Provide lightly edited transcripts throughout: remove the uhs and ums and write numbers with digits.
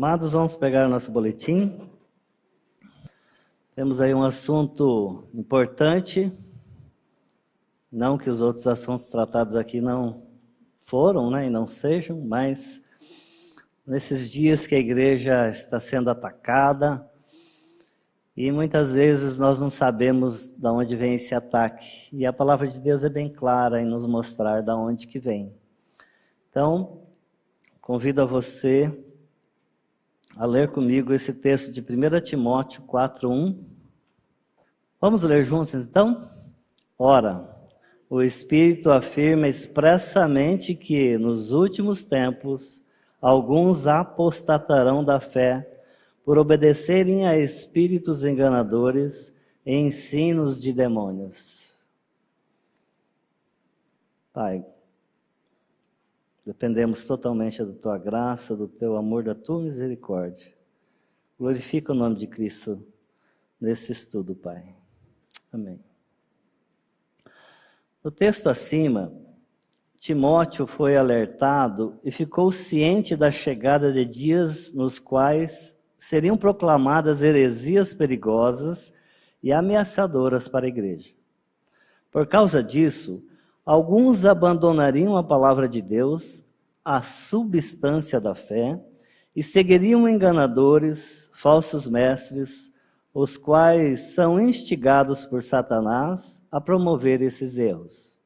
Amados, vamos pegar o nosso boletim. Temos aí um assunto importante, não que os outros assuntos tratados aqui não foram, né, e não sejam, mas nesses dias que a igreja está sendo atacada, e muitas vezes nós não sabemos de onde vem esse ataque, e a palavra de Deus é bem clara em nos mostrar de onde que vem. Então, convido a você a ler comigo esse texto de 1 Timóteo 4:1. Vamos ler juntos então? Ora, o Espírito afirma expressamente que nos últimos tempos alguns apostatarão da fé por obedecerem a espíritos enganadores e ensinos de demônios. Pai, dependemos totalmente da Tua graça, do Teu amor, da Tua misericórdia. Glorifica o nome de Cristo nesse estudo, Pai. Amém. No texto acima, Timóteo foi alertado e ficou ciente da chegada de dias nos quais seriam proclamadas heresias perigosas e ameaçadoras para a igreja. Por causa disso, alguns abandonariam a palavra de Deus, a substância da fé, e seguiriam enganadores, falsos mestres, os quais são instigados por Satanás a promover esses erros.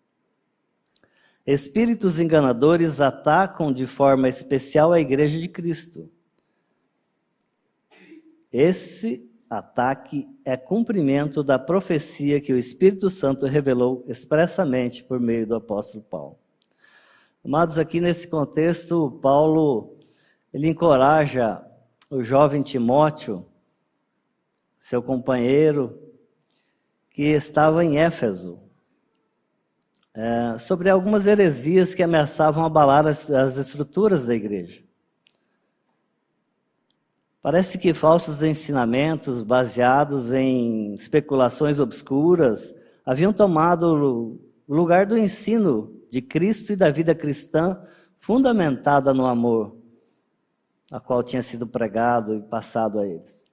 Espíritos enganadores atacam de forma especial a igreja de Cristo. Esse ataque é cumprimento da profecia que o Espírito Santo revelou expressamente por meio do apóstolo Paulo. Amados, aqui nesse contexto, Paulo ele encoraja o jovem Timóteo, seu companheiro, que estava em Éfeso, sobre algumas heresias que ameaçavam abalar as estruturas da igreja. Parece que falsos ensinamentos baseados em especulações obscuras haviam tomado o lugar do ensino de Cristo e da vida cristã fundamentada no amor, a qual tinha sido pregado e passado a eles.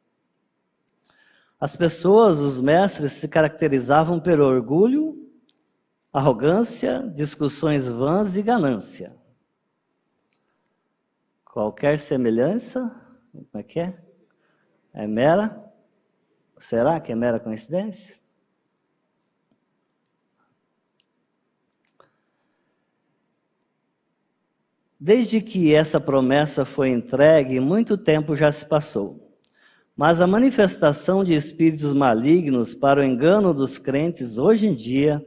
As pessoas, os mestres, se caracterizavam pelo orgulho, arrogância, discussões vãs e ganância. Qualquer semelhança, como é que é? É mera? Será que é mera coincidência? Desde que essa promessa foi entregue, muito tempo já se passou. Mas a manifestação de espíritos malignos para o engano dos crentes hoje em dia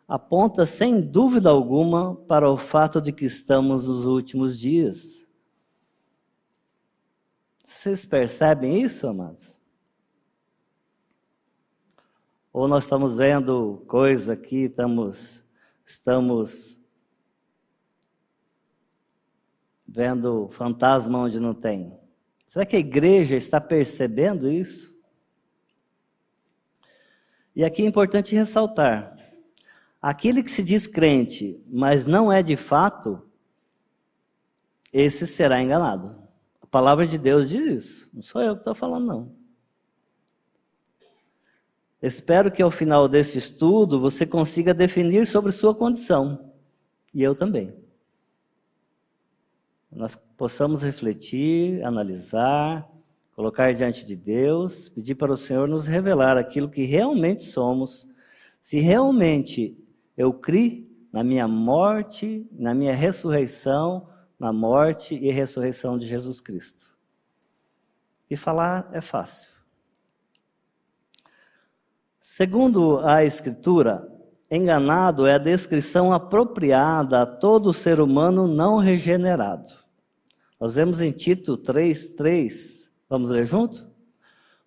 aponta sem dúvida alguma para o fato de que estamos nos últimos dias. Vocês percebem isso, amados? Ou nós estamos vendo coisa aqui, estamos vendo fantasma onde não tem? Será que a igreja está percebendo isso? E aqui é importante ressaltar, aquele que se diz crente, mas não é de fato, esse será enganado. A palavra de Deus diz isso, não sou eu que estou falando, não. Espero que ao final desse estudo você consiga definir sobre sua condição, e eu também. Nós possamos refletir, analisar, colocar diante de Deus, pedir para o Senhor nos revelar aquilo que realmente somos, se realmente eu criei na minha morte, na minha ressurreição, na morte e ressurreição de Jesus Cristo. E falar é fácil. Segundo a Escritura, enganado é a descrição apropriada a todo ser humano não regenerado. Nós vemos em Tito 3:3. Vamos ler junto?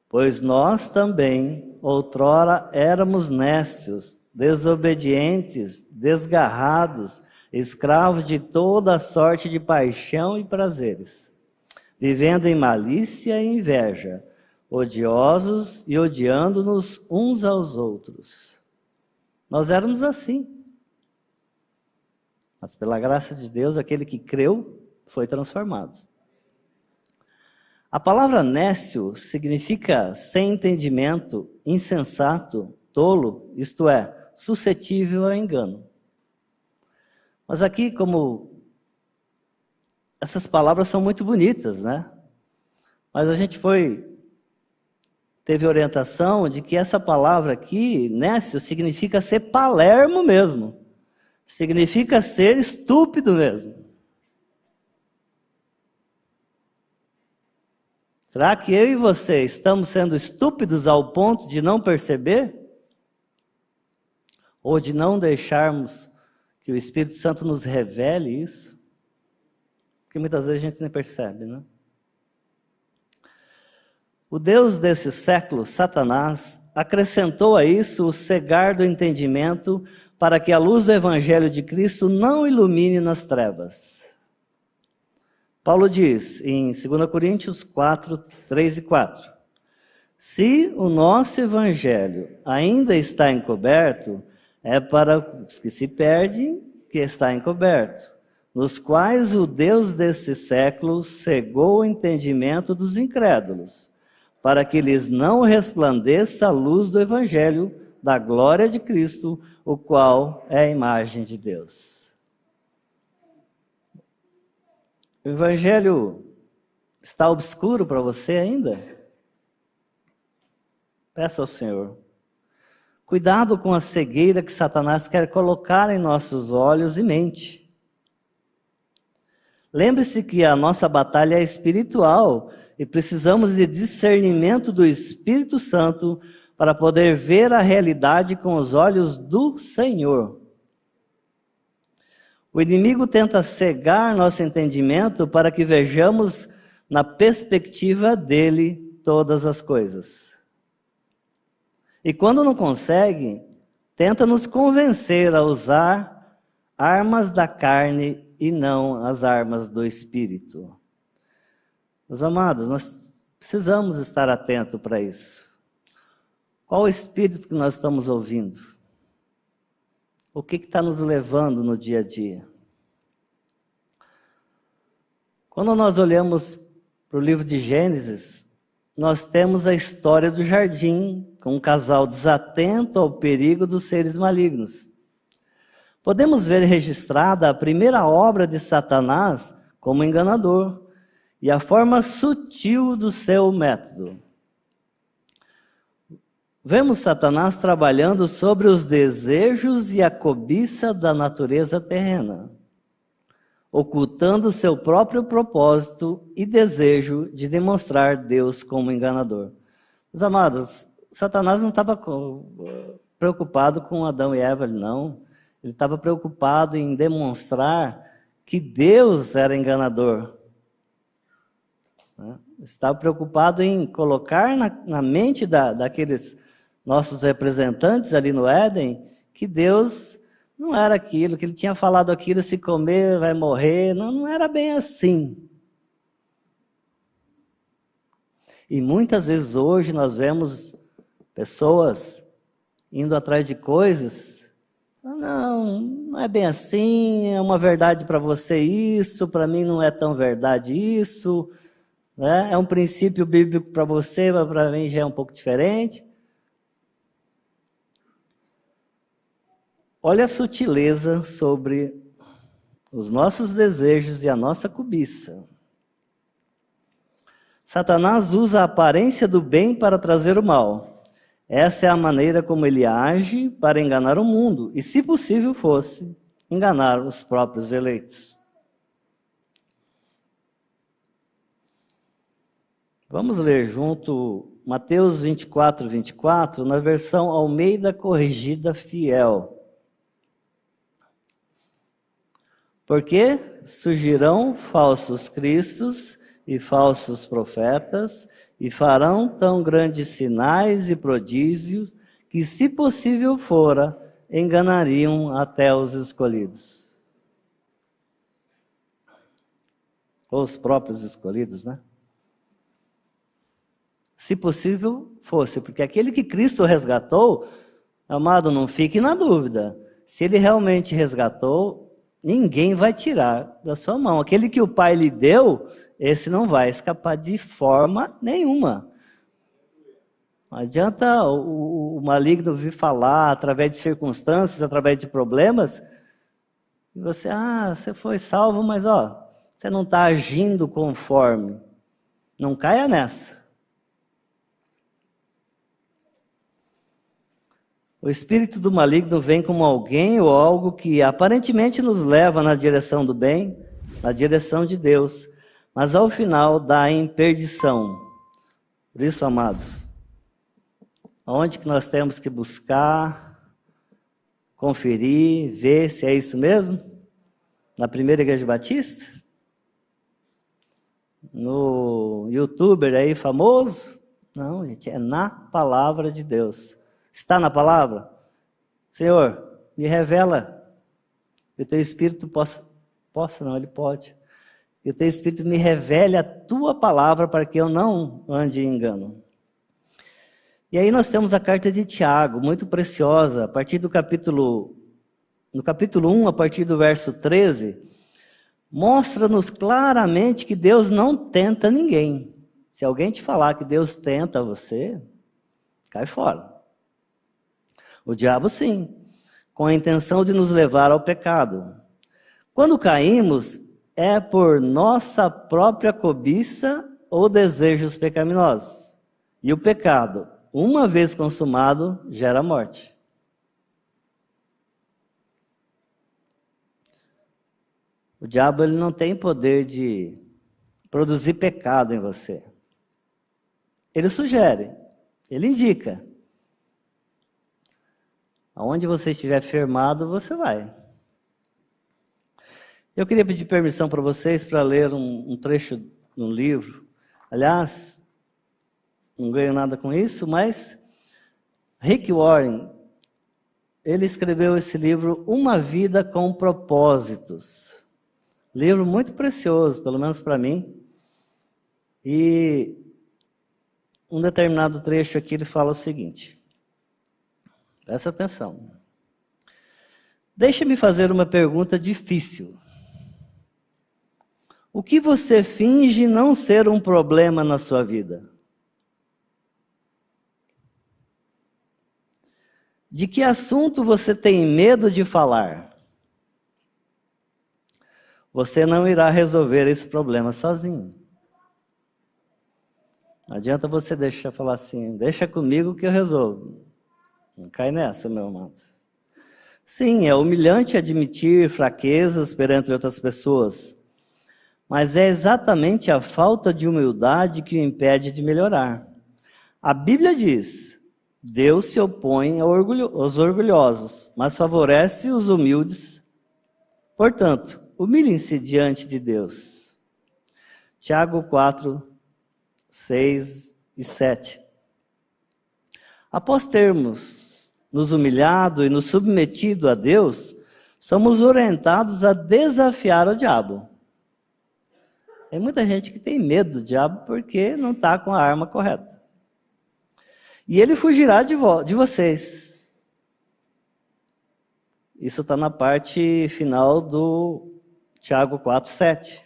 Pois nós também, outrora, éramos nécios, desobedientes, desgarrados, escravos de toda sorte de paixão e prazeres, vivendo em malícia e inveja, odiosos e odiando-nos uns aos outros. Nós éramos assim. Mas pela graça de Deus, aquele que creu foi transformado. A palavra nécio significa sem entendimento, insensato, tolo, isto é, suscetível a engano. Mas aqui, como essas palavras são muito bonitas, né? Mas a gente teve orientação de que essa palavra aqui, nécio, significa ser palermo mesmo. Significa ser estúpido mesmo. Será que eu e você estamos sendo estúpidos ao ponto de não perceber? Ou de não deixarmos que o Espírito Santo nos revele isso? Porque muitas vezes a gente nem percebe, né? O Deus desse século, Satanás, acrescentou a isso o cegar do entendimento para que a luz do Evangelho de Cristo não ilumine nas trevas. Paulo diz em 2 Coríntios 4, 3 e 4, se o nosso Evangelho ainda está encoberto, é para os que se perdem que está encoberto, nos quais o Deus desse século cegou o entendimento dos incrédulos, para que lhes não resplandeça a luz do Evangelho da glória de Cristo, o qual é a imagem de Deus. O Evangelho está obscuro para você ainda? Peça ao Senhor. Cuidado com a cegueira que Satanás quer colocar em nossos olhos e mente. Lembre-se que a nossa batalha é espiritual e precisamos de discernimento do Espírito Santo para poder ver a realidade com os olhos do Senhor. O inimigo tenta cegar nosso entendimento para que vejamos na perspectiva dele todas as coisas. E quando não consegue, tenta nos convencer a usar armas da carne e não as armas do Espírito. Meus amados, nós precisamos estar atentos para isso. Qual o Espírito que nós estamos ouvindo? O que está nos levando no dia a dia? Quando nós olhamos para o livro de Gênesis, nós temos a história do jardim, com um casal desatento ao perigo dos seres malignos. Podemos ver registrada a primeira obra de Satanás como enganador e a forma sutil do seu método. Vemos Satanás trabalhando sobre os desejos e a cobiça da natureza terrena, ocultando seu próprio propósito e desejo de demonstrar Deus como enganador. Meus amados, Satanás não estava preocupado com Adão e Eva, não. Ele estava preocupado em demonstrar que Deus era enganador. Estava preocupado em colocar na mente daqueles nossos representantes ali no Éden, que Deus não era aquilo, que ele tinha falado aquilo, se comer vai morrer, não era bem assim. E muitas vezes hoje nós vemos pessoas indo atrás de coisas, não é bem assim, é uma verdade para você isso, para mim não é tão verdade isso, né? É um princípio bíblico para você, mas para mim já é um pouco diferente. Olha a sutileza sobre os nossos desejos e a nossa cobiça. Satanás usa a aparência do bem para trazer o mal. Essa é a maneira como ele age para enganar o mundo e, se possível fosse, enganar os próprios eleitos. Vamos ler junto Mateus 24, 24, na versão Almeida Corrigida Fiel. Porque surgirão falsos cristos e falsos profetas, e farão tão grandes sinais e prodígios, que, se possível fora, enganariam até os escolhidos. Ou os próprios escolhidos, né? Se possível fosse, porque aquele que Cristo resgatou, amado, não fique na dúvida. Se ele realmente resgatou, ninguém vai tirar da sua mão. Aquele que o Pai lhe deu, esse não vai escapar de forma nenhuma. Não adianta o maligno vir falar através de circunstâncias, através de problemas, e você, você foi salvo, mas você não está agindo conforme. Não caia nessa. O espírito do maligno vem como alguém ou algo que aparentemente nos leva na direção do bem, na direção de Deus, mas ao final dá em perdição. Por isso, amados, onde que nós temos que buscar, conferir, ver se é isso mesmo? Na primeira igreja batista? No youtuber aí famoso? Não, gente, é na palavra de Deus. Está na palavra? Senhor, me revela. E o teu Espírito ele pode. E o teu Espírito me revele a tua palavra para que eu não ande em engano. E aí nós temos a carta de Tiago, muito preciosa, a partir do no capítulo 1, a partir do verso 13, mostra-nos claramente que Deus não tenta ninguém. Se alguém te falar que Deus tenta você, cai fora. O diabo sim, com a intenção de nos levar ao pecado. Quando caímos, é por nossa própria cobiça ou desejos pecaminosos. E o pecado, uma vez consumado, gera morte. O diabo ele não tem poder de produzir pecado em você. Ele sugere, ele indica. Aonde você estiver firmado, você vai. Eu queria pedir permissão para vocês para ler um trecho de um livro. Aliás, não ganho nada com isso, mas Rick Warren, ele escreveu esse livro, Uma Vida com Propósitos. Livro muito precioso, pelo menos para mim. E um determinado trecho aqui ele fala o seguinte. Presta atenção. Deixa-me fazer uma pergunta difícil. O que você finge não ser um problema na sua vida? De que assunto você tem medo de falar? Você não irá resolver esse problema sozinho. Não adianta você deixar falar assim, deixa comigo que eu resolvo. Não cai nessa, meu amado. Sim, é humilhante admitir fraquezas perante outras pessoas, mas é exatamente a falta de humildade que o impede de melhorar. A Bíblia diz, Deus se opõe aos orgulhosos, mas favorece os humildes. Portanto, humilhem-se diante de Deus. Tiago 4, 6 e 7. Após termos nos humilhado e nos submetido a Deus, somos orientados a desafiar o diabo. Tem muita gente que tem medo do diabo porque não está com a arma correta. E ele fugirá de vocês. Isso está na parte final do Tiago 4, 7.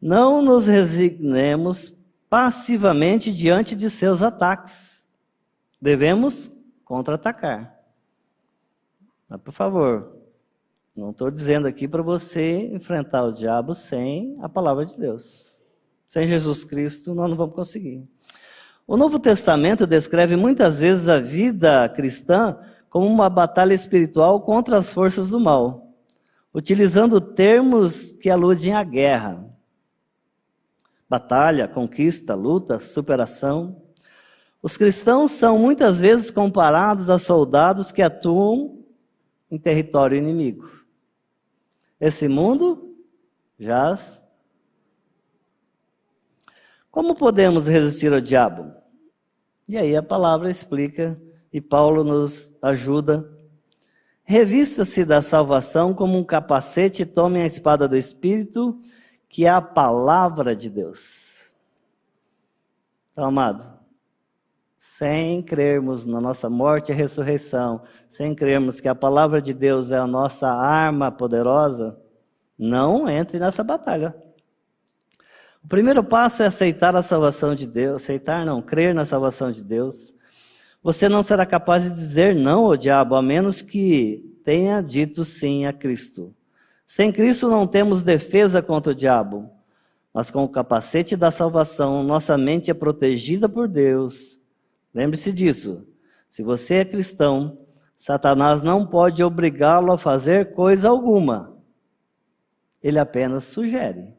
Não nos resignemos passivamente diante de seus ataques. Devemos contra-atacar. Mas, por favor, não estou dizendo aqui para você enfrentar o diabo sem a palavra de Deus. Sem Jesus Cristo, nós não vamos conseguir. O Novo Testamento descreve muitas vezes a vida cristã como uma batalha espiritual contra as forças do mal, utilizando termos que aludem à guerra. Batalha, conquista, luta, superação. Os cristãos são muitas vezes comparados a soldados que atuam em território inimigo. Esse mundo jaz. Como podemos resistir ao diabo? E aí a palavra explica e Paulo nos ajuda. Revista-se da salvação como um capacete e tome a espada do Espírito, que é a palavra de Deus. Então, amado, sem crermos na nossa morte e ressurreição, sem crermos que a palavra de Deus é a nossa arma poderosa, não entre nessa batalha. O primeiro passo é aceitar a salvação de Deus, crer na salvação de Deus. Você não será capaz de dizer não ao diabo, a menos que tenha dito sim a Cristo. Sem Cristo não temos defesa contra o diabo, mas com o capacete da salvação, nossa mente é protegida por Deus. Lembre-se disso. Se você é cristão, Satanás não pode obrigá-lo a fazer coisa alguma. Ele apenas sugere.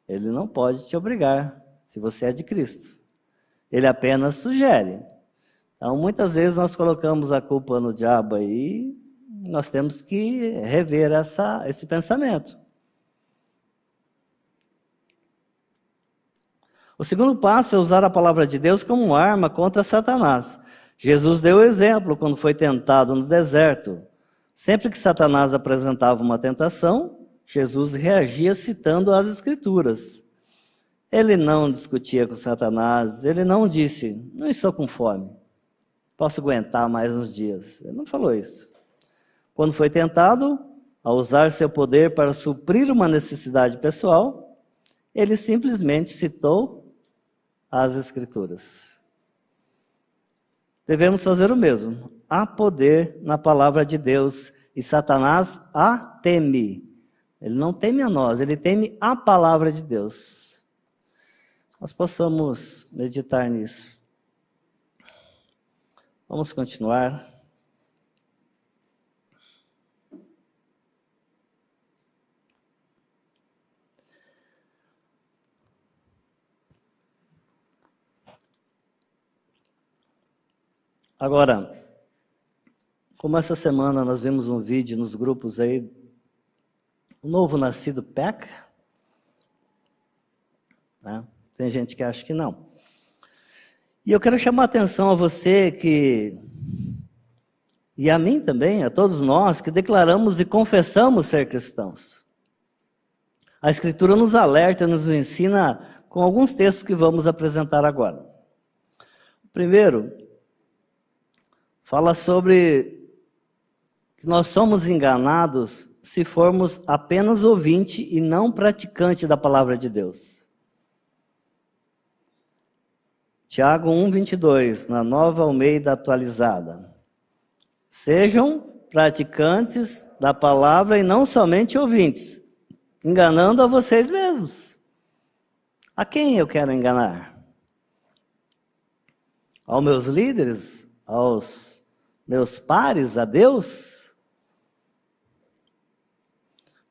Ele não pode te obrigar, se você é de Cristo. Ele apenas sugere. Então, muitas vezes nós colocamos a culpa no diabo aí, nós temos que rever esse pensamento. O segundo passo é usar a palavra de Deus como arma contra Satanás. Jesus deu o exemplo quando foi tentado no deserto. Sempre que Satanás apresentava uma tentação, Jesus reagia citando as Escrituras. Ele não discutia com Satanás, ele não disse, não estou com fome, posso aguentar mais uns dias. Ele não falou isso. Quando foi tentado a usar seu poder para suprir uma necessidade pessoal, ele simplesmente citou as Escrituras. Devemos fazer o mesmo. Há poder na palavra de Deus e Satanás a teme. Ele não teme a nós, ele teme a palavra de Deus. Nós possamos meditar nisso. Vamos continuar. Agora, como essa semana nós vimos um vídeo nos grupos aí, o novo nascido peca? Né? Tem gente que acha que não. E eu quero chamar a atenção a você e a mim também, a todos nós, que declaramos e confessamos ser cristãos. A Escritura nos alerta, nos ensina com alguns textos que vamos apresentar agora. O primeiro fala sobre que nós somos enganados se formos apenas ouvinte e não praticante da palavra de Deus. Tiago 1:22, na Nova Almeida atualizada. Sejam praticantes da palavra e não somente ouvintes, enganando a vocês mesmos. A quem eu quero enganar? Aos meus líderes? Aos meus pares? A Deus?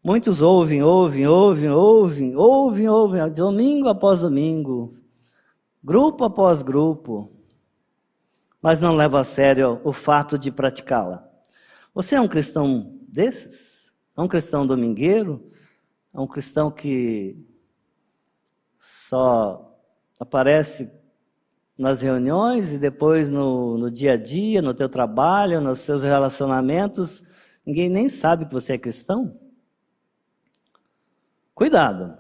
Muitos ouvem, domingo após domingo, grupo após grupo, mas não leva a sério o fato de praticá-la. Você é um cristão desses? É um cristão domingueiro? É um cristão que só aparece nas reuniões e depois no dia a dia, no teu trabalho, nos seus relacionamentos, ninguém nem sabe que você é cristão? Cuidado.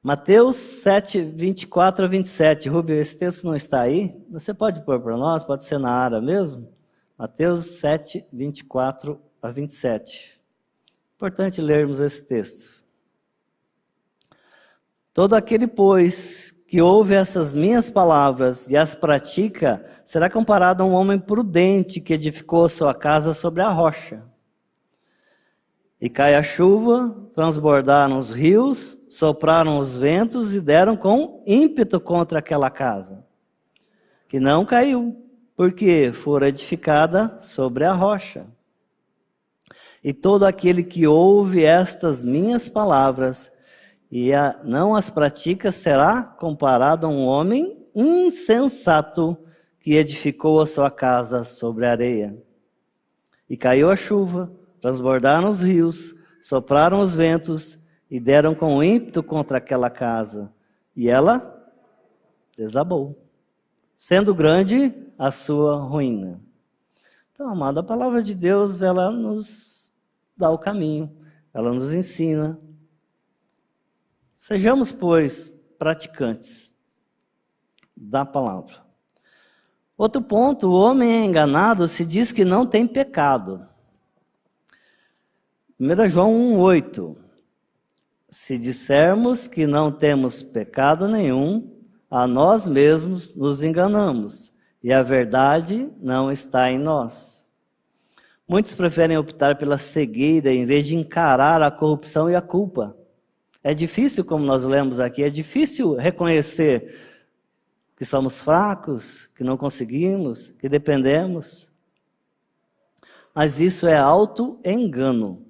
Mateus 7:24-27. Rubio, esse texto não está aí? Você pode pôr para nós? Pode ser na área mesmo? Mateus 7:24-27. Importante lermos esse texto. Todo aquele, pois, que ouve essas minhas palavras e as pratica, será comparado a um homem prudente que edificou a sua casa sobre a rocha. E cai a chuva, transbordaram os rios, sopraram os ventos e deram com ímpeto contra aquela casa, que não caiu, porque fora edificada sobre a rocha. E todo aquele que ouve estas minhas palavras e não as pratica será comparado a um homem insensato que edificou a sua casa sobre a areia. E caiu a chuva, transbordaram os rios, sopraram os ventos e deram com ímpeto contra aquela casa. E ela desabou, sendo grande a sua ruína. Então, amado, a palavra de Deus, ela nos dá o caminho, ela nos ensina. Sejamos, pois, praticantes. da palavra. Outro ponto, o homem é enganado se diz que não tem pecado. 1 João 1,8. Se dissermos que não temos pecado nenhum, a nós mesmos nos enganamos, e a verdade não está em nós. Muitos preferem optar pela cegueira em vez de encarar a corrupção e a culpa. É difícil, como nós lemos aqui, é difícil reconhecer que somos fracos, que não conseguimos, que dependemos. Mas isso é auto-engano.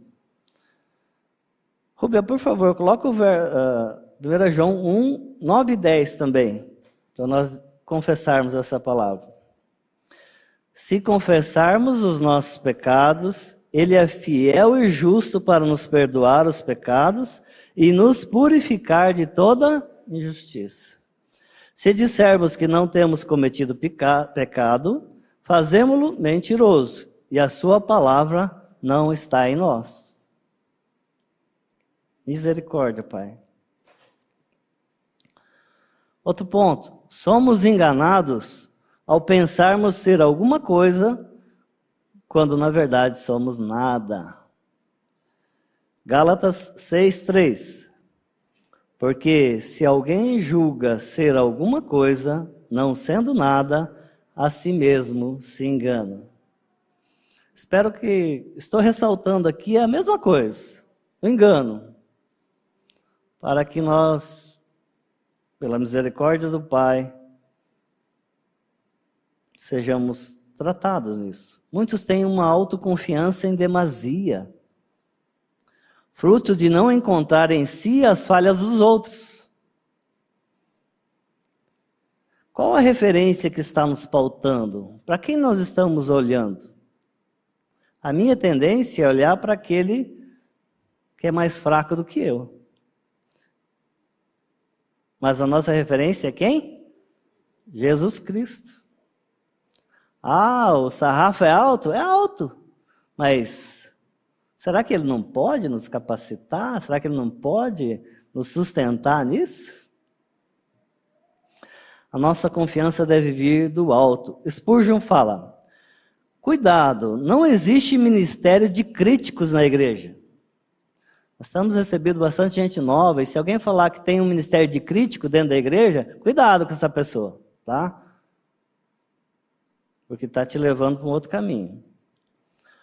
Rubia, por favor, coloca o 1 João 1, 9 e 10 também, para nós confessarmos essa palavra. Se confessarmos os nossos pecados, Ele é fiel e justo para nos perdoar os pecados e nos purificar de toda injustiça. Se dissermos que não temos cometido pecado, fazemo-lo mentiroso, e a sua palavra não está em nós. Misericórdia, Pai. Outro ponto, somos enganados ao pensarmos ser alguma coisa, quando na verdade somos nada. Gálatas 6:3. Porque se alguém julga ser alguma coisa, não sendo nada, a si mesmo se engana. Espero que estou ressaltando aqui a mesma coisa, o engano, para que nós, pela misericórdia do Pai, sejamos tratados nisso. Muitos têm uma autoconfiança em demasia, fruto de não encontrar em si as falhas dos outros. Qual a referência que está nos pautando? Para quem nós estamos olhando? A minha tendência é olhar para aquele que é mais fraco do que eu. Mas a nossa referência é quem? Jesus Cristo. Ah, o sarrafo é alto? É alto. Mas será que Ele não pode nos capacitar? Será que Ele não pode nos sustentar nisso? A nossa confiança deve vir do alto. Spurgeon fala, cuidado, não existe ministério de críticos na igreja. Nós estamos recebendo bastante gente nova, e se alguém falar que tem um ministério de crítico dentro da igreja, cuidado com essa pessoa, tá? Porque está te levando para um outro caminho.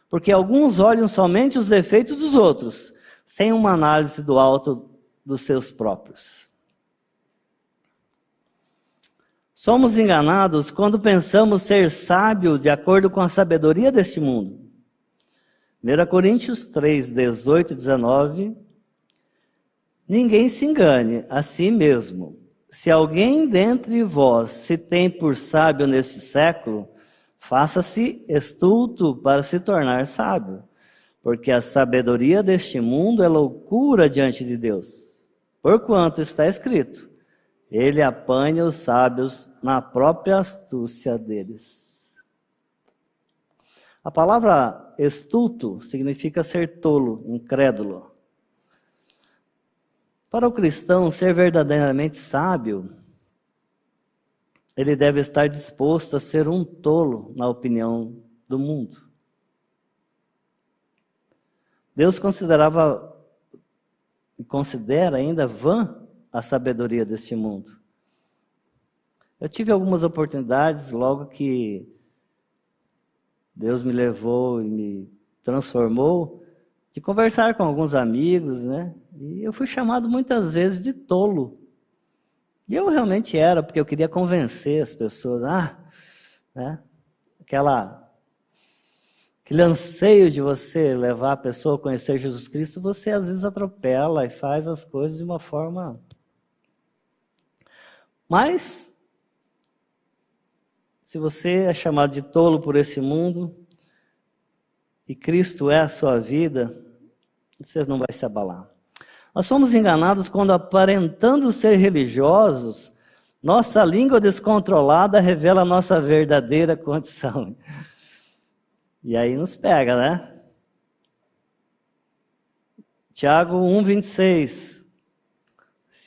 Porque alguns olham somente os defeitos dos outros, sem uma análise do alto dos seus próprios. Somos enganados quando pensamos ser sábio de acordo com a sabedoria deste mundo. 1 Coríntios 3, 18 e 19. Ninguém se engane a si mesmo. Se alguém dentre vós se tem por sábio neste século, faça-se estulto para se tornar sábio, porque a sabedoria deste mundo é loucura diante de Deus. Porquanto está escrito, Ele apanha os sábios na própria astúcia deles. A palavra estulto significa ser tolo, incrédulo. Para o cristão ser verdadeiramente sábio, ele deve estar disposto a ser um tolo na opinião do mundo. Deus considerava e considera ainda vã a sabedoria deste mundo. Eu tive algumas oportunidades logo que Deus me levou e me transformou, de conversar com alguns amigos, né? E eu fui chamado muitas vezes de tolo. E eu realmente era, porque eu queria convencer as pessoas. Né? Aquele anseio de você levar a pessoa a conhecer Jesus Cristo, você às vezes atropela e faz as coisas de uma forma... Mas... se você é chamado de tolo por esse mundo, e Cristo é a sua vida, você não vai se abalar. Nós somos enganados quando, aparentando ser religiosos, nossa língua descontrolada revela a nossa verdadeira condição. E aí nos pega, né? Tiago 1,26.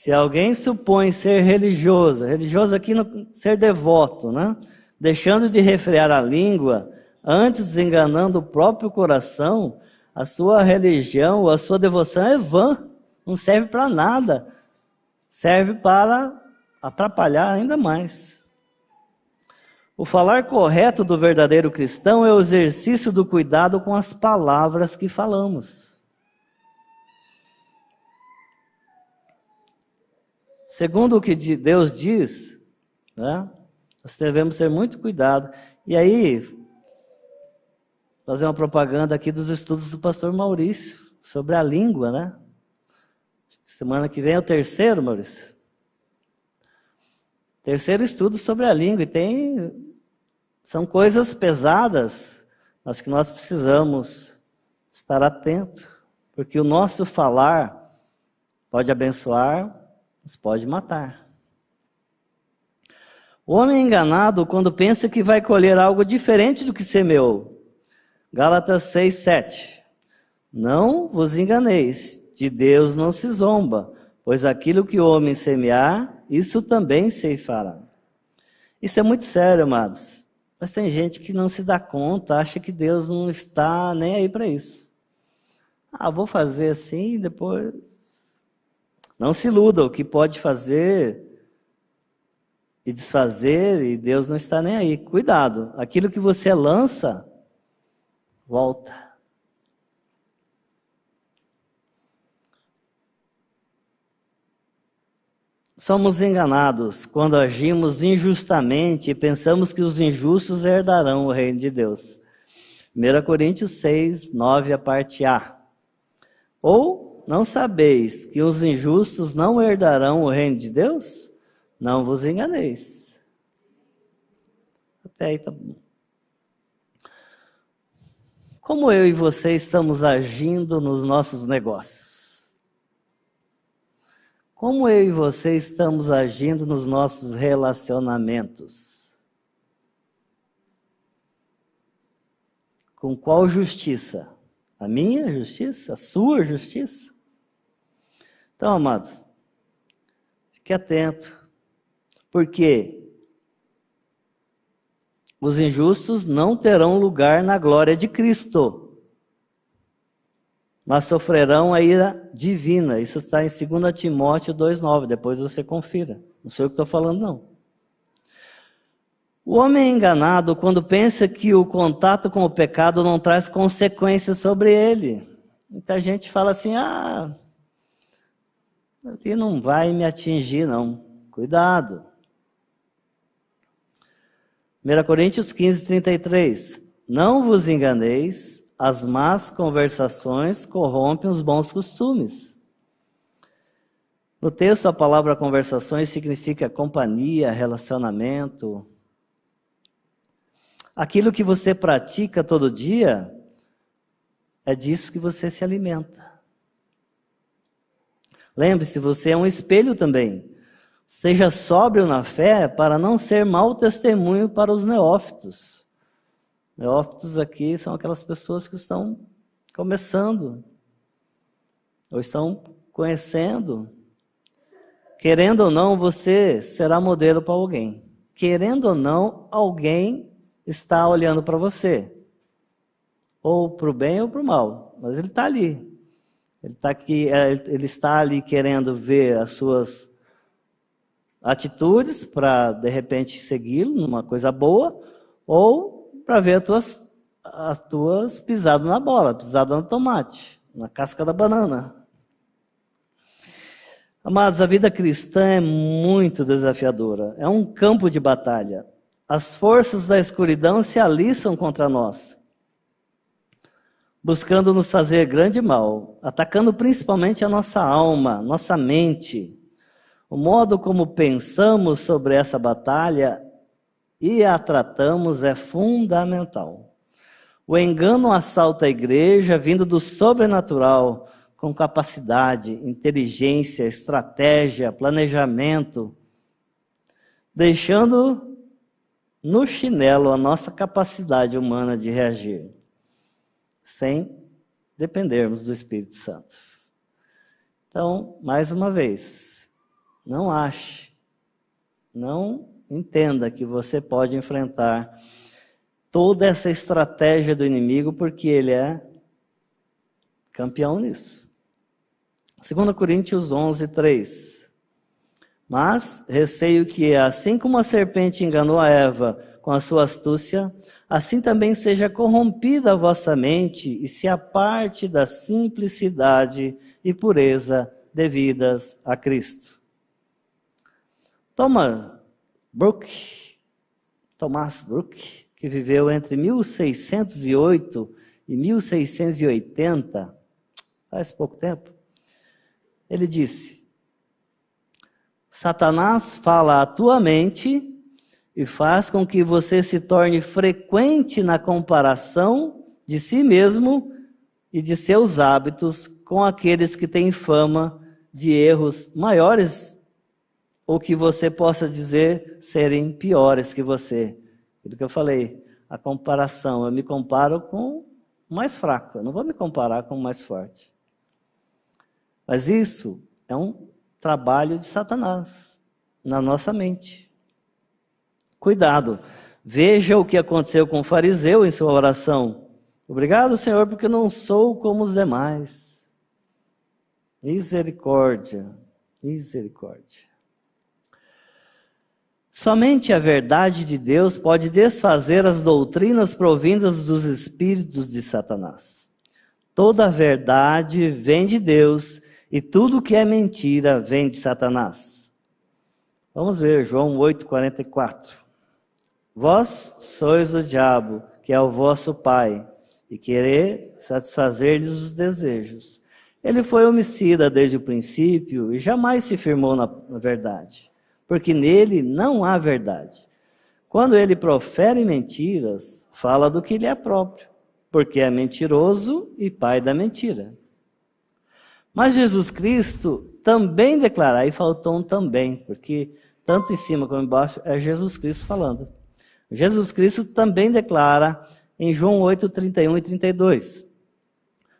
Se alguém supõe ser religioso, religioso aqui no ser devoto, né? Deixando de refrear a língua, antes enganando o próprio coração, a sua religião, a sua devoção é vã, não serve para nada, serve para atrapalhar ainda mais. O falar correto do verdadeiro cristão é o exercício do cuidado com as palavras que falamos. Segundo o que Deus diz, né, nós devemos ter muito cuidado. E aí, fazer uma propaganda aqui dos estudos do pastor Maurício, sobre a língua, né? Semana que vem é o terceiro, Maurício. Terceiro estudo sobre a língua. E são coisas pesadas, mas que nós precisamos estar atentos. Porque o nosso falar pode abençoar, mas pode matar. O homem é enganado quando pensa que vai colher algo diferente do que semeou. Gálatas 6:7. Não vos enganeis, de Deus não se zomba, pois aquilo que o homem semear, isso também ceifará. Isso é muito sério, amados. Mas tem gente que não se dá conta, acha que Deus não está nem aí para isso. Vou fazer assim, depois... Não se iluda, o que pode fazer e desfazer, e Deus não está nem aí. Cuidado, aquilo que você lança, volta. Somos enganados quando agimos injustamente e pensamos que os injustos herdarão o reino de Deus. 1 Coríntios 6, 9, a parte A. Ou... não sabeis que os injustos não herdarão o reino de Deus? Não vos enganeis. Até aí tá bom. Como eu e você estamos agindo nos nossos negócios? Como eu e você estamos agindo nos nossos relacionamentos? Com qual justiça? A minha justiça? A sua justiça? Então, amado, fique atento, porque os injustos não terão lugar na glória de Cristo, mas sofrerão a ira divina. Isso está em 2 Timóteo 2,9, depois você confira. Não sou eu que estou falando, não. O homem é enganado quando pensa que o contato com o pecado não traz consequências sobre ele. Muita gente fala assim, ali não vai me atingir, não. Cuidado. 1 Coríntios 15, 33. Não vos enganeis, as más conversações corrompem os bons costumes. No texto, a palavra conversações significa companhia, relacionamento. Aquilo que você pratica todo dia, é disso que você se alimenta. Lembre-se, você é um espelho também. Seja sóbrio na fé para não ser mau testemunho para os neófitos. Neófitos aqui são aquelas pessoas que estão começando, ou estão conhecendo. Querendo ou não, você será modelo para alguém. Querendo ou não, alguém está olhando para você. Ou para o bem ou para o mal. Mas ele está ali. Ele está ali querendo ver as suas atitudes para, de repente, segui-lo numa coisa boa, ou para ver as tuas pisadas na bola, pisadas no tomate, na casca da banana. Amados, a vida cristã é muito desafiadora. É um campo de batalha. As forças da escuridão se aliçam contra nós, buscando nos fazer grande mal, atacando principalmente a nossa alma, nossa mente. O modo como pensamos sobre essa batalha e a tratamos é fundamental. O engano assalta a igreja vindo do sobrenatural, com capacidade, inteligência, estratégia, planejamento, deixando no chinelo a nossa capacidade humana de reagir, sem dependermos do Espírito Santo. Então, mais uma vez, não ache, não entenda que você pode enfrentar toda essa estratégia do inimigo, porque ele é campeão nisso. 2 Coríntios 11, 3. Mas receio que, assim como a serpente enganou a Eva com a sua astúcia, assim também seja corrompida a vossa mente e se aparte da simplicidade e pureza devidas a Cristo. Thomas Brooke, que viveu entre 1608 e 1680, faz pouco tempo, ele disse: Satanás fala à tua mente e faz com que você se torne frequente na comparação de si mesmo e de seus hábitos com aqueles que têm fama de erros maiores ou que você possa dizer serem piores que você. Aquilo que eu falei, a comparação, eu me comparo com o mais fraco, eu não vou me comparar com o mais forte. Mas isso é um trabalho de Satanás na nossa mente. Cuidado, veja o que aconteceu com o fariseu em sua oração. Obrigado, Senhor, porque não sou como os demais. Misericórdia, misericórdia. Somente a verdade de Deus pode desfazer as doutrinas provindas dos espíritos de Satanás. Toda a verdade vem de Deus e tudo que é mentira vem de Satanás. Vamos ver João 8,44. Vós sois o diabo, que é o vosso pai, e querer satisfazer-lhes os desejos. Ele foi homicida desde o princípio e jamais se firmou na verdade, porque nele não há verdade. Quando ele profere mentiras, fala do que lhe é próprio, porque é mentiroso e pai da mentira. Mas Jesus Cristo também declara, aí faltou um também, porque tanto em cima como embaixo é Jesus Cristo falando. Jesus Cristo também declara em João 8, 31 e 32.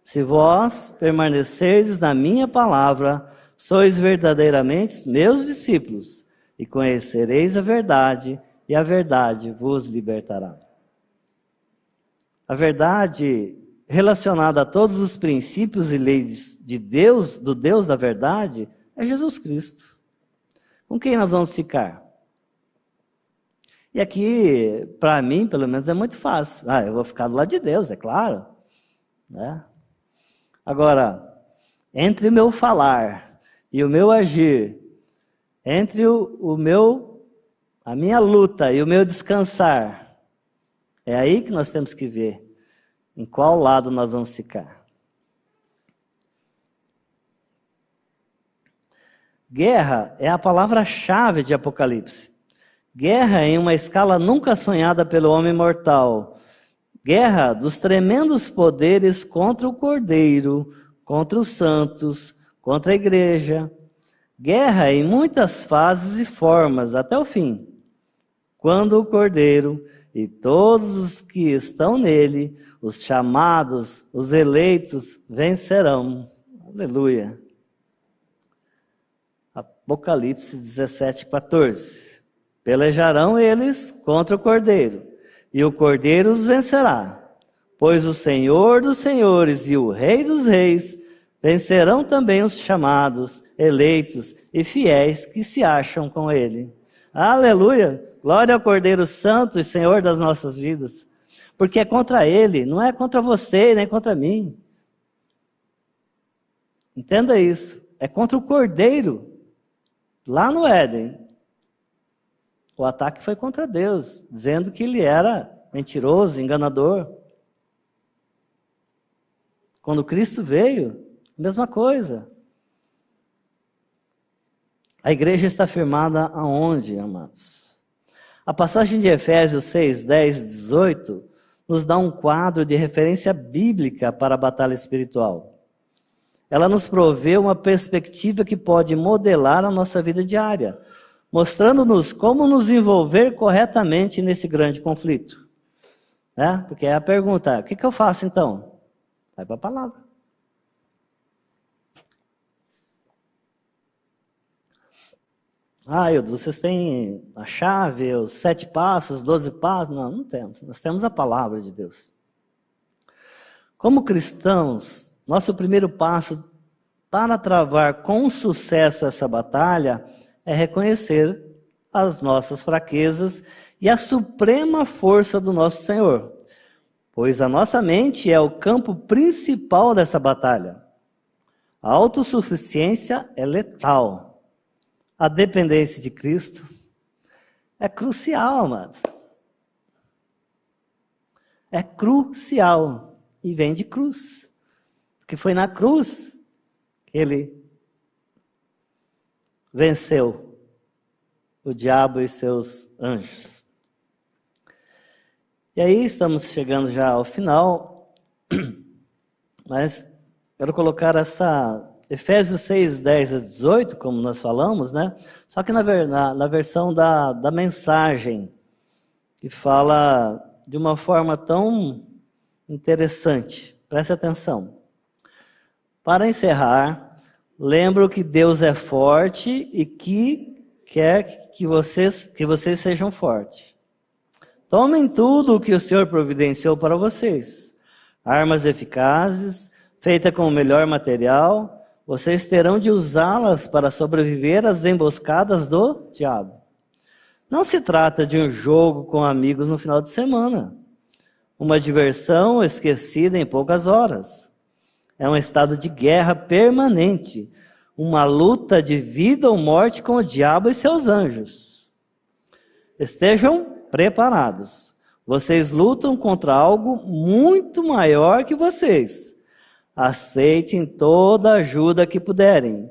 Se vós permanecerdes na minha palavra, sois verdadeiramente meus discípulos, e conhecereis a verdade, e a verdade vos libertará. A verdade relacionada a todos os princípios e leis de Deus, do Deus da verdade, é Jesus Cristo. Com quem nós vamos ficar? E aqui, para mim, pelo menos, é muito fácil. Eu vou ficar do lado de Deus, é claro. Né? Agora, entre o meu falar e o meu agir, entre a minha luta e o meu descansar, é aí que nós temos que ver em qual lado nós vamos ficar. Guerra é a palavra-chave de Apocalipse. Guerra em uma escala nunca sonhada pelo homem mortal. Guerra dos tremendos poderes contra o Cordeiro, contra os santos, contra a igreja. Guerra em muitas fases e formas, até o fim. Quando o Cordeiro e todos os que estão nele, os chamados, os eleitos, vencerão. Aleluia. Apocalipse 17, 14. Pelejarão eles contra o Cordeiro, e o Cordeiro os vencerá. Pois o Senhor dos senhores e o Rei dos reis vencerão também os chamados, eleitos e fiéis que se acham com ele. Aleluia! Glória ao Cordeiro Santo e Senhor das nossas vidas. Porque é contra ele, não é contra você, nem contra mim. Entenda isso. É contra o Cordeiro. Lá no Éden, o ataque foi contra Deus, dizendo que ele era mentiroso, enganador. Quando Cristo veio, a mesma coisa. A igreja está firmada aonde, amados? A passagem de Efésios 6, 10 e 18 nos dá um quadro de referência bíblica para a batalha espiritual. Ela nos provê uma perspectiva que pode modelar a nossa vida diária, mostrando-nos como nos envolver corretamente nesse grande conflito. Porque é a pergunta, o que eu faço então? Vai para a palavra. Hildo, vocês têm a chave, os 7 passos, os 12 passos? Não, não temos. Nós temos a palavra de Deus. Como cristãos, nosso primeiro passo para travar com sucesso essa batalha é reconhecer as nossas fraquezas e a suprema força do nosso Senhor, pois a nossa mente é o campo principal dessa batalha. A autossuficiência é letal. A dependência de Cristo é crucial, amados. É crucial. E vem de cruz. Porque foi na cruz que ele venceu o diabo e seus anjos. E aí estamos chegando já ao final, mas quero colocar essa Efésios 6, 10 a 18, como nós falamos, né? Só que na versão da mensagem, que fala de uma forma tão interessante. Preste atenção. Para encerrar, lembro que Deus é forte e que quer que vocês sejam fortes. Tomem tudo o que o Senhor providenciou para vocês. Armas eficazes, feitas com o melhor material. Vocês terão de usá-las para sobreviver às emboscadas do diabo. Não se trata de um jogo com amigos no final de semana. Uma diversão esquecida em poucas horas. É um estado de guerra permanente. Uma luta de vida ou morte com o diabo e seus anjos. Estejam preparados. Vocês lutam contra algo muito maior que vocês. Aceitem toda a ajuda que puderem,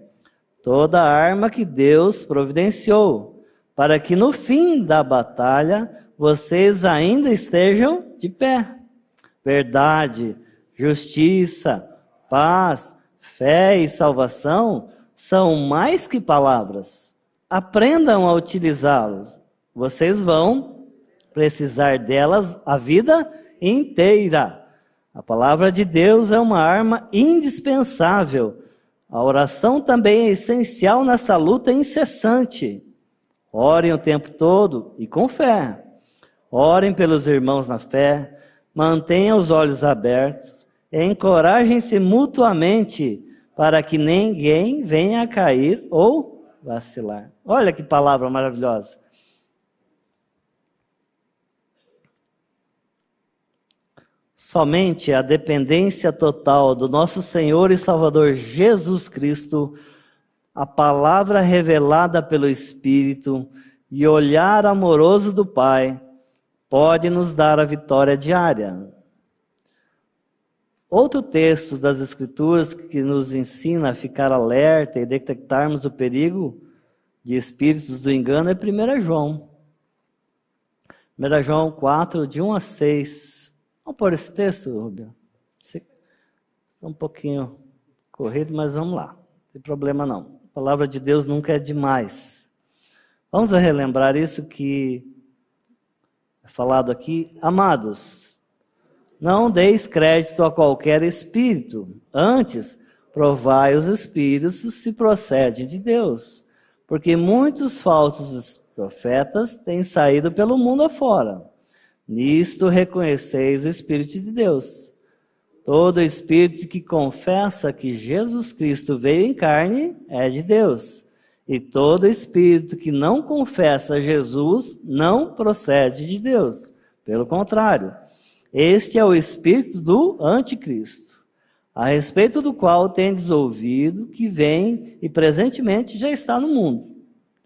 toda a arma que Deus providenciou, para que no fim da batalha vocês ainda estejam de pé. Verdade, justiça, paz, fé e salvação são mais que palavras. Aprendam a utilizá-las. Vocês vão precisar delas a vida inteira. A palavra de Deus é uma arma indispensável. A oração também é essencial nessa luta incessante. Orem o tempo todo e com fé. Orem pelos irmãos na fé. Mantenham os olhos abertos. Encorajem-se mutuamente para que ninguém venha a cair ou vacilar. Olha que palavra maravilhosa. Somente a dependência total do nosso Senhor e Salvador Jesus Cristo, a palavra revelada pelo Espírito e o olhar amoroso do Pai, pode nos dar a vitória diária. Outro texto das Escrituras que nos ensina a ficar alerta e detectarmos o perigo de espíritos do engano é 1 João. 1 João 4, de 1 a 6. Vamos pôr esse texto, Rubio? Está um pouquinho corrido, mas vamos lá. Não tem problema não. A palavra de Deus nunca é demais. Vamos relembrar isso que é falado aqui. Amados, não deis crédito a qualquer espírito. Antes, provai os espíritos se procedem de Deus. Porque muitos falsos profetas têm saído pelo mundo afora. Nisto reconheceis o Espírito de Deus. Todo espírito que confessa que Jesus Cristo veio em carne é de Deus. E todo espírito que não confessa Jesus não procede de Deus. Pelo contrário, este é o espírito do anticristo, a respeito do qual tendes ouvido que vem e presentemente já está no mundo.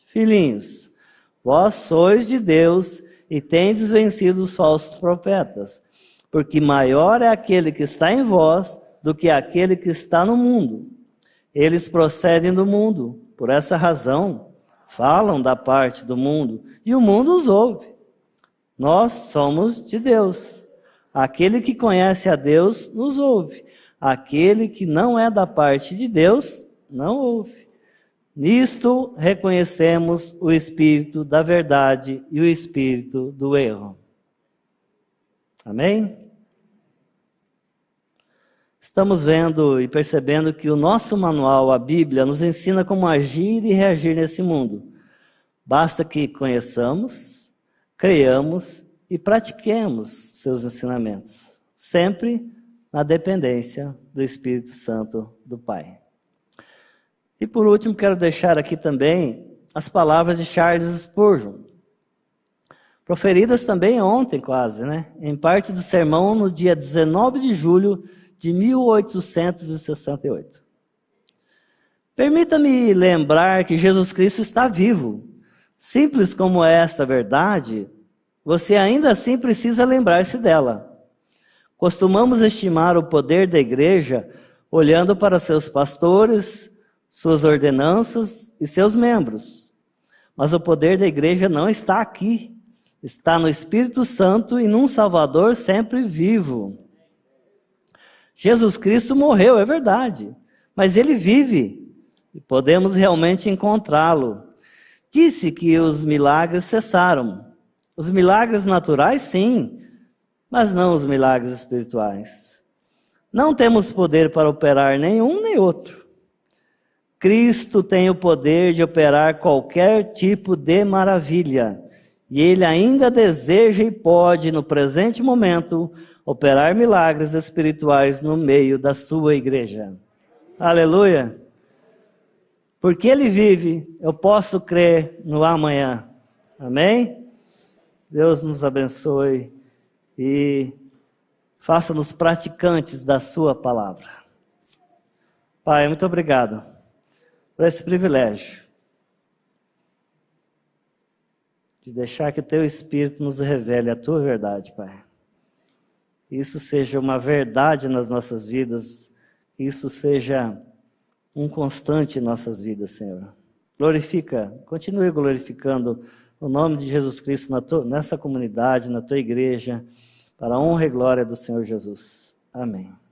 Filhinhos, vós sois de Deus e tendes vencido os falsos profetas, porque maior é aquele que está em vós do que aquele que está no mundo. Eles procedem do mundo, por essa razão falam da parte do mundo, e o mundo os ouve. Nós somos de Deus. Aquele que conhece a Deus nos ouve. Aquele que não é da parte de Deus não ouve. Nisto reconhecemos o espírito da verdade e o espírito do erro. Amém? Estamos vendo e percebendo que o nosso manual, a Bíblia, nos ensina como agir e reagir nesse mundo. Basta que conheçamos, creiamos e pratiquemos seus ensinamentos, sempre na dependência do Espírito Santo do Pai. E por último, quero deixar aqui também as palavras de Charles Spurgeon, proferidas também ontem quase, em parte do sermão no dia 19 de julho de 1868. Permita-me lembrar que Jesus Cristo está vivo. Simples como é esta verdade, você ainda assim precisa lembrar-se dela. Costumamos estimar o poder da igreja olhando para seus pastores, suas ordenanças e seus membros. Mas o poder da igreja não está aqui. Está no Espírito Santo e num Salvador sempre vivo. Jesus Cristo morreu, é verdade, mas ele vive e podemos realmente encontrá-lo. Disse que os milagres cessaram. Os milagres naturais, sim, mas não os milagres espirituais. Não temos poder para operar nenhum nem outro. Cristo tem o poder de operar qualquer tipo de maravilha. E Ele ainda deseja e pode, no presente momento, operar milagres espirituais no meio da sua igreja. Aleluia! Porque Ele vive, eu posso crer no amanhã. Amém? Deus nos abençoe e faça-nos praticantes da sua palavra. Pai, muito obrigado por esse privilégio de deixar que o Teu Espírito nos revele a Tua verdade, Pai. Que isso seja uma verdade nas nossas vidas, que isso seja um constante em nossas vidas, Senhor. Continue glorificando o nome de Jesus Cristo nessa comunidade, na Tua igreja, para a honra e glória do Senhor Jesus. Amém.